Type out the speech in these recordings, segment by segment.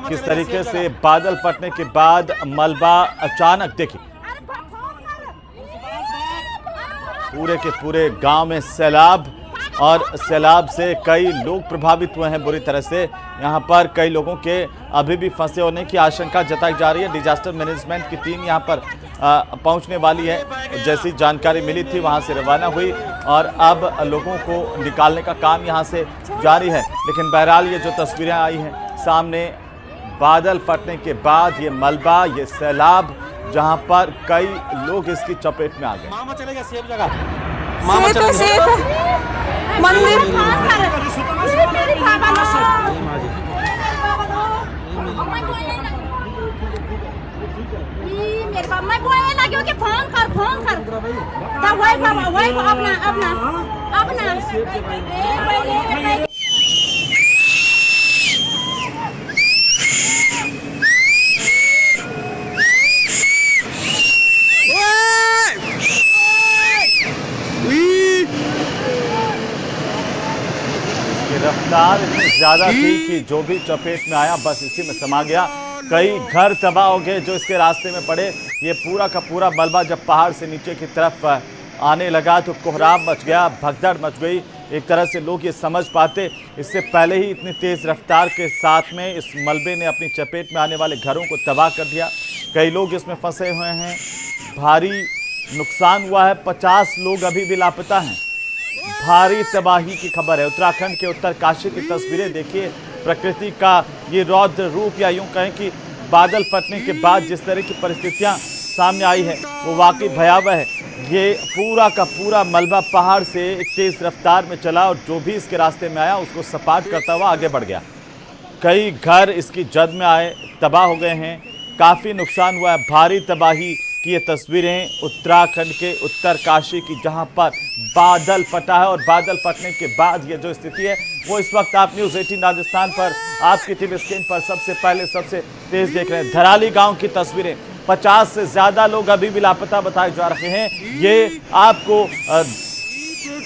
किस तरीके से बादल फटने के बाद मलबा अचानक देखिए पूरे के पूरे गांव में सैलाब, और सैलाब से कई लोग प्रभावित हुए हैं बुरी तरह से। यहां पर कई लोगों के अभी भी फंसे होने की आशंका जताई जा रही है। डिजास्टर मैनेजमेंट की टीम यहां पर पहुंचने वाली है। जैसी जानकारी मिली थी वहां से रवाना हुई और अब लोगों को निकालने का काम यहां से जारी है। लेकिन बहरहाल ये जो तस्वीरें आई हैं सामने बादल फटने के बाद, ये मलबा, ये सैलाब, जहां पर कई लोग इसकी चपेट में आ गए। मामा चलेगा सेफ जगह, मामा चलेगा मंदिर मेरे बाप मैं बोलने लगी कि फोन कर तब वही अपना रफ्तार इतनी ज्यादा थी कि जो भी चपेट में आया बस इसी में समा गया। कई घर तबाह हो गए जो इसके रास्ते में पड़े। ये पूरा का पूरा मलबा जब पहाड़ से नीचे की तरफ आने लगा तो कोहराम मच गया, भगदड़ मच गई। एक तरह से लोग ये समझ पाते, इससे पहले ही इतनी तेज रफ्तार के साथ में इस मलबे ने अपनी चपेट में आने वाले घरों को तबाह कर दिया। कई लोग इसमें फंसे हुए हैं, भारी नुकसान हुआ है। 50 लोग अभी भी लापता हैं। भारी तबाही की खबर है। उत्तराखंड के उत्तरकाशी की तस्वीरें देखिए, प्रकृति का ये रौद्र रूप, या यूं कहें कि बादल फटने के बाद जिस तरह की परिस्थितियां सामने आई है वो वाकई भयावह है। ये पूरा का पूरा मलबा पहाड़ से एक तेज रफ्तार में चला और जो भी इसके रास्ते में आया उसको सपाट करता हुआ आगे बढ़ गया। कई घर इसकी जद में आए, तबाह हो गए हैं, काफ़ी नुकसान हुआ है। भारी तबाही की ये तस्वीरें उत्तराखंड के उत्तरकाशी की, जहां पर बादल फटा है। और बादल फटने के बाद ये जो स्थिति है वो इस वक्त आप न्यूज़ 18 राजस्थान पर आपकी टीवी स्क्रीन पर सबसे पहले सबसे तेज देख रहे हैं। धराली गांव की तस्वीरें, 50 से ज़्यादा लोग अभी भी लापता बताए जा रहे हैं। ये आपको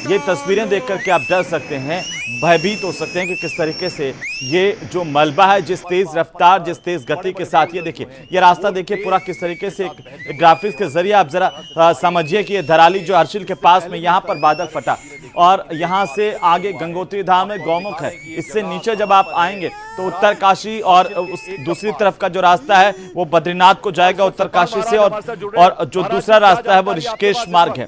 ये तस्वीरें देख करके आप डर सकते हैं, भयभीत हो सकते हैं कि किस तरीके से ये जो मलबा है जिस तेज रफ्तार, जिस तेज गति के साथ, ये देखिए ये रास्ता देखिए पूरा किस तरीके से एक ग्राफिक्स के जरिए आप जरा समझिए कि ये धराली जो हर्षिल के पास में यहाँ पर बादल फटा और यहाँ से आगे गंगोत्री धाम है, गौमुख है। इससे नीचे जब आप आएंगे तो उत्तरकाशी और उस दूसरी तरफ का जो रास्ता है वो बद्रीनाथ को जाएगा उत्तरकाशी से, और जो दूसरा रास्ता है वो ऋषिकेश मार्ग है।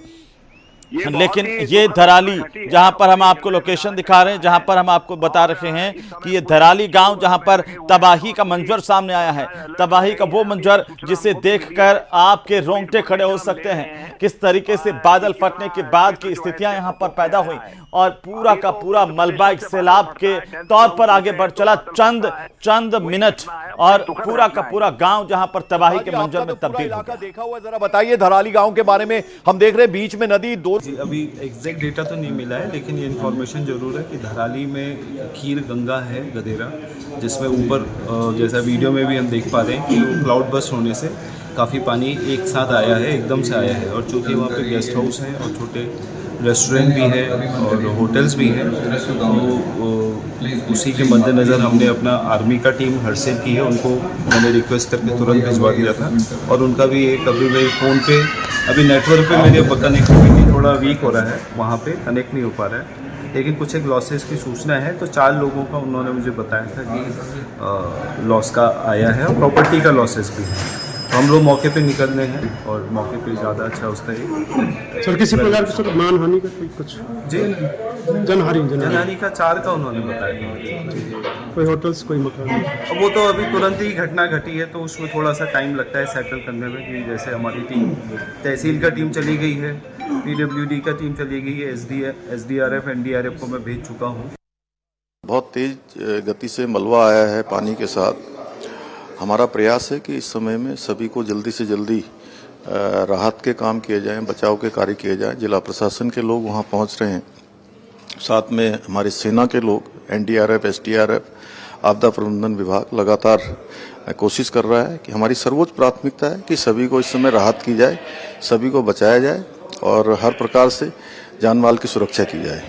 लेकिन ये धराली जहां पर हम आपको लोकेशन दिखा रहे हैं, जहां पर हम आपको बता रहे हैं कि ये धराली गांव जहां पर तबाही का मंजर सामने आया है, तबाही का वो मंजर जिसे देखकर आपके रोंगटे खड़े हो सकते हैं। किस तरीके से बादल फटने के बाद की स्थितियां यहां पर पैदा हुई और पूरा का पूरा मलबा एक सैलाब के तौर पर आगे बढ़ चला। चंद मिनट और पूरा का पूरा गांव जहां पर तबाही के मंजर में तब्दील हो गया। देखा हुआ, जरा बताइए धराली गांव के बारे में। हम देख रहे हैं बीच में नदी, दो अभी एग्जैक्ट डेटा तो नहीं मिला है, लेकिन ये इन्फॉर्मेशन जरूर है कि धराली में खीर गंगा है गदेरा, जिसमें ऊपर जैसा वीडियो में भी हम देख पा रहे हैं कि वो क्लाउड बस्ट होने से काफ़ी पानी एक साथ आया है, एकदम से आया है। और चूँकि वहाँ पे गेस्ट हाउस हैं और छोटे रेस्टोरेंट भी हैं और होटल्स भी हैं, तो उसी के मद्देनज़र हमने अपना आर्मी का टीम हर्षिल की है, उनको मैंने रिक्वेस्ट करके तुरंत भिजवा दिया था। और उनका भी एक अभी मेरे फ़ोन पे अभी नेटवर्क पे मेरे कनेक्टिविटी थोड़ा वीक हो रहा है, वहाँ पे कनेक्ट नहीं हो पा रहा है, लेकिन कुछ एक लॉसेस की सूचना है। तो 4 लोगों का उन्होंने मुझे बताया था कि लॉस का आया है और प्रॉपर्टी का लॉसेस भी है। तो हम लोग मौके पे निकल रहे हैं और मौके पे ज़्यादा अच्छा उसका एक सर किसी प्रकार की सर मानहानि का कुछ जी जनहानि का 4 का उन्होंने बताया। कोई होटल्स, कोई मकान? अब वो तो अभी तुरंत ही घटना घटी है, तो उसमें थोड़ा सा टाइम लगता है सेटल करने में। कि जैसे हमारी टीम तहसील का टीम चली गई है, PWD का टीम चली गई है, SDRF NDRF को मैं भेज चुका हूँ। बहुत तेज गति से मलबा आया है पानी के साथ। हमारा प्रयास है कि इस समय में सभी को जल्दी से जल्दी राहत के काम किए जाएं, बचाव के कार्य किए जाएं। जिला प्रशासन के लोग वहां पहुंच रहे हैं, साथ में हमारी सेना के लोग, NDRF SDRF आपदा प्रबंधन विभाग लगातार कोशिश कर रहा है कि हमारी सर्वोच्च प्राथमिकता है कि सभी को इस समय राहत की जाए, सभी को बचाया जाए और हर प्रकार से जान माल की सुरक्षा की जाए।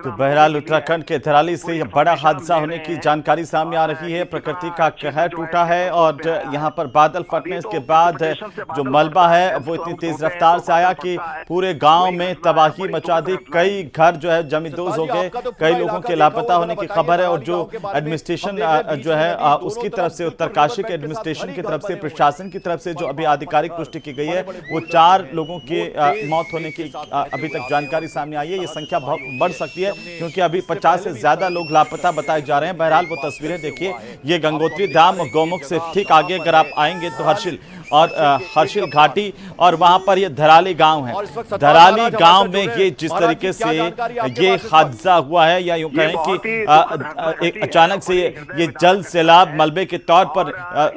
तो बहरहाल उत्तराखंड के धराली से यह बड़ा हादसा होने की जानकारी सामने आ रही है। प्रकृति का कहर टूटा है और यहां पर बादल फटने के बाद जो मलबा है वो इतनी तेज रफ्तार से आया कि पूरे गांव में तबाही मचा दी। कई घर जो है जमींदोज हो गए, कई लोगों के लापता होने की खबर है। और जो एडमिनिस्ट्रेशन जो है उसकी तरफ से, उत्तरकाशी के एडमिनिस्ट्रेशन की तरफ से, प्रशासन की तरफ से जो अभी आधिकारिक पुष्टि की गई है वो 4 लोगों की मौत होने की अभी तक जानकारी सामने आई है। ये संख्या बढ़ सकती है क्योंकि अभी 50 से ज्यादा लोग लापता बताए जा रहे हैं। बहरहाल वो तस्वीरें देखिए, ये गंगोत्री धाम गौमुख से ठीक आगे अगर आप आएंगे तो हर्षिल घाटी और वहां पर ये धराली गांव है। धराली गांव में ये जिस तरीके से ये हादसा हुआ है, या यूं कहें कि एक अचानक से ये जल सैलाब मलबे के तौर पर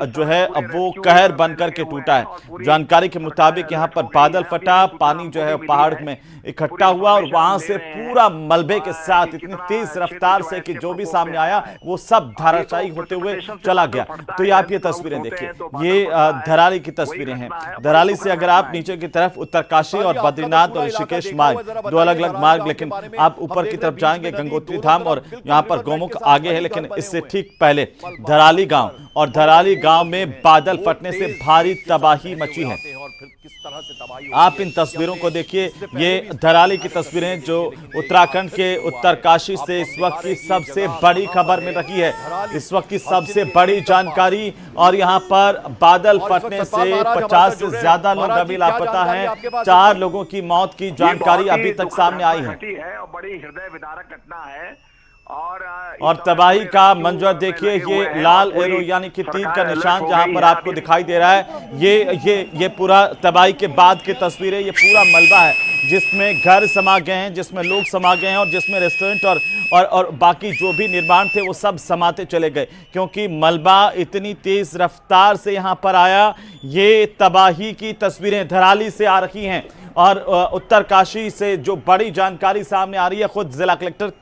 जो है वो कहर बनकर के टूटा है। जानकारी के मुताबिक यहाँ पर बादल फटा, पानी जो है पहाड़ में इकट्ठा हुआ और वहां से पूरा मलबे के साथ इतनी तेज रफ्तार से कि जो भी सामने आया वो सब धाराशायी होते हुए चला गया। तो ये आप ये तस्वीरें देखिए, ये धराली की तस्वीरें हैं। धराली से अगर आप नीचे की तरफ उत्तरकाशी और बद्रीनाथ और ऋषिकेश मार्ग, 2 अलग अलग मार्ग, लेकिन आप ऊपर की तरफ जाएंगे गंगोत्री धाम और यहाँ पर गौमुख आगे है, लेकिन इससे ठीक पहले धराली गांव, और धराली गांव में बादल फटने से भारी तबाही मची है। आप इन तस्वीरों को देखिए, ये धराली की तस्वीरें जो उत्तराखंड के उत्तरकाशी से इस वक्त की सबसे बड़ी खबर मिल रही है, इस वक्त की सबसे बड़ी जानकारी। और यहाँ पर बादल फटने से 50 से ज्यादा लोग अभी लापता हैं। 4 लोगों की मौत की जानकारी अभी तक सामने आई है। बड़ी हृदय विदारक घटना है और तबाही का मंजर देखिए, ये लाल एरो यानी कि तीर का निशान जहां पर आपको दिखाई दे रहा है, ये पूरा तबाही के बाद की तस्वीर है। ये पूरा मलबा है जिसमें घर समा गए हैं, जिसमें लोग समा गए हैं और जिसमें रेस्टोरेंट और बाकी जो भी निर्माण थे वो सब समाते चले गए, क्योंकि मलबा इतनी तेज रफ्तार से यहाँ पर आया। ये तबाही की तस्वीरें धराली से आ रही हैं और उत्तरकाशी से जो बड़ी जानकारी सामने आ रही है, खुद जिला कलेक्टर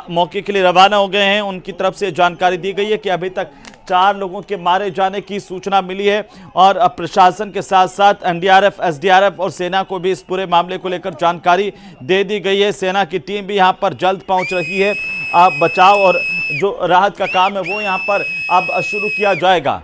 मौके के लिए रवाना हो गए हैं। उनकी तरफ से जानकारी दी गई है कि अभी तक 4 लोगों के मारे जाने की सूचना मिली है और प्रशासन के साथ साथ एनडीआरएफ, एसडीआरएफ और सेना को भी इस पूरे मामले को लेकर जानकारी दे दी गई है। सेना की टीम भी यहां पर जल्द पहुंच रही है। बचाव और जो राहत का काम है वो यहां पर अब शुरू किया जाएगा।